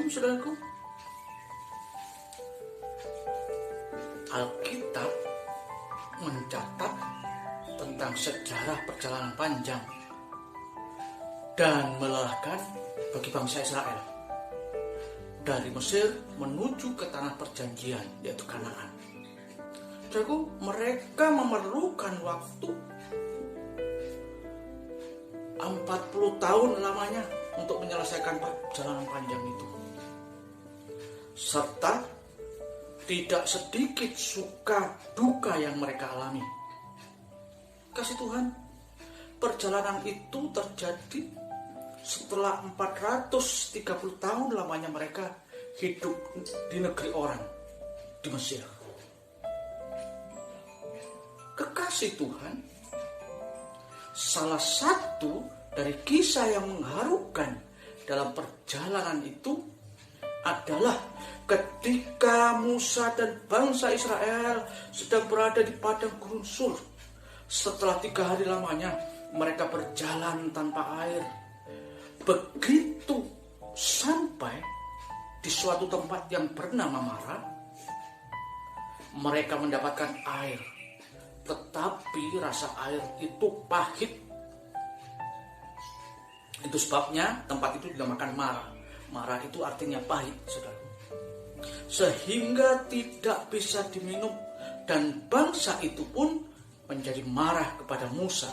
saudaraku, Alkitab mencatat tentang sejarah perjalanan panjang dan melelahkan bagi bangsa Israel dari Mesir menuju ke tanah perjanjian, yaitu Kanaan. Jadi mereka memerlukan waktu 40 tahun lamanya untuk menyelesaikan perjalanan panjang itu. Serta tidak sedikit suka duka yang mereka alami. Kasih Tuhan, perjalanan itu terjadi setelah 430 tahun lamanya mereka hidup di negeri orang, di Mesir. Kekasih Tuhan, salah satu dari kisah yang mengharukan dalam perjalanan itu adalah ketika Musa dan bangsa Israel sedang berada di padang gurun Sur. Setelah 3 hari lamanya mereka berjalan tanpa air. Begitu sampai di suatu tempat yang bernama Mara, mereka mendapatkan air. Tetapi rasa air itu pahit. Itu sebabnya tempat itu dinamakan Mara. Mara itu artinya pahit, saudara. Sehingga tidak bisa diminum, dan bangsa itu pun menjadi marah kepada Musa,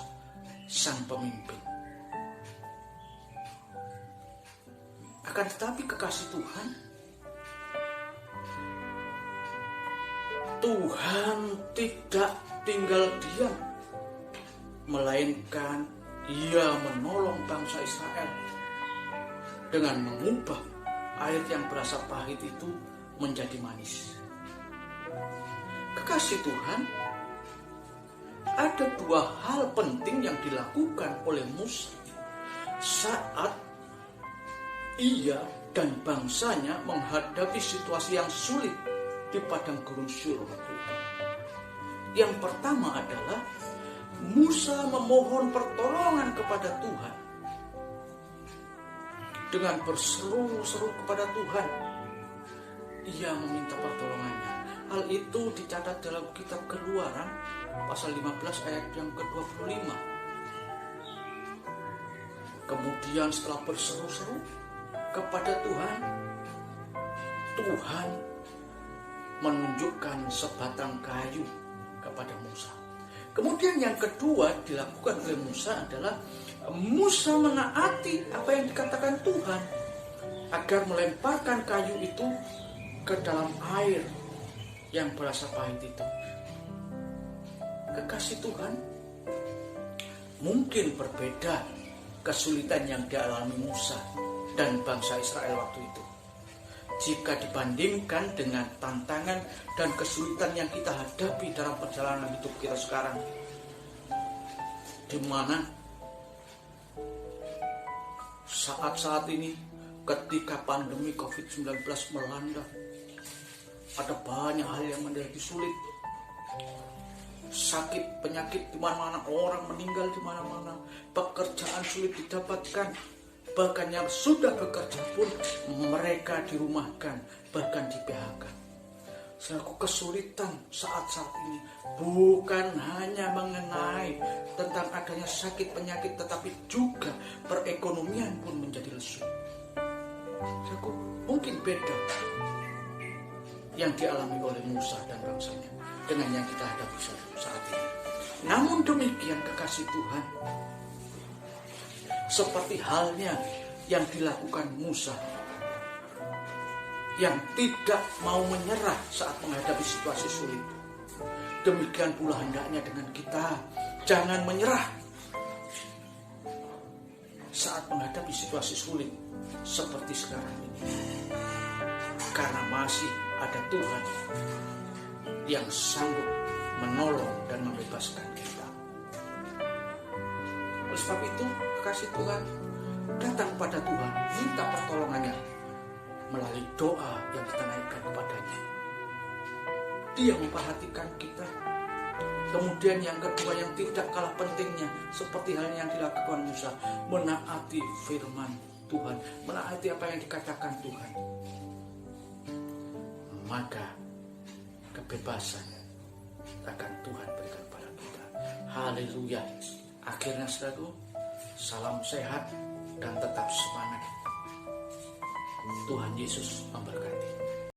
sang pemimpin. Akan tetapi kekasih Tuhan, Tuhan tidak tinggal diam, melainkan Ia menolong bangsa Israel dengan mengubah air yang berasa pahit itu menjadi manis. Kekasih Tuhan, ada 2 hal penting yang dilakukan oleh Musa saat ia dan bangsanya menghadapi situasi yang sulit di padang gurun Sur waktu itu. Yang pertama adalah Musa memohon pertolongan kepada Tuhan. Dengan berseru-seru kepada Tuhan, ia meminta pertolongannya. Hal itu dicatat dalam kitab Keluaran pasal 15 ayat yang ke-25. Kemudian setelah berseru-seru kepada Tuhan, Tuhan menunjukkan sebatang kayu kepada Musa. Kemudian yang kedua dilakukan oleh Musa adalah Musa menaati apa yang dikatakan Tuhan agar melemparkan kayu itu ke dalam air yang berasa pahit itu. Kekasih Tuhan, mungkin berbeda kesulitan yang dialami Musa dan bangsa Israel waktu itu jika dibandingkan dengan tantangan dan kesulitan yang kita hadapi dalam perjalanan hidup kita sekarang, di mana saat-saat ini ketika pandemi COVID-19 melanda, ada banyak hal yang menjadi sulit. Sakit, penyakit di mana-mana, orang meninggal di mana-mana, pekerjaan sulit didapatkan. Bahkan yang sudah bekerja pun mereka dirumahkan, bahkan di PHK. Selaku kesulitan saat-saat ini bukan hanya mengenai tentang adanya sakit penyakit, tetapi juga perekonomian pun menjadi lesu. Selaku mungkin beda yang dialami oleh Musa dan bangsanya dengan yang kita hadapi saat ini. Namun demikian kekasih Tuhan, seperti halnya yang dilakukan Musa yang tidak mau menyerah saat menghadapi situasi sulit, demikian pula hendaknya dengan kita jangan menyerah saat menghadapi situasi sulit seperti sekarang ini, karena masih ada Tuhan yang sanggup menolong dan membebaskan kita. Oleh sebab itu, kasih Tuhan, datang pada Tuhan, minta pertolongannya melalui doa yang kita naikkan kepadanya. Dia memperhatikan kita. Kemudian yang kedua yang tidak kalah pentingnya, seperti halnya yang dilakukan Musa, menaati firman Tuhan, menaati apa yang dikatakan Tuhan, maka kebebasan akan Tuhan berikan kepada kita. Haleluya. Akhirnya saudaraku, salam sehat dan tetap semangat. Tuhan Yesus memberkati.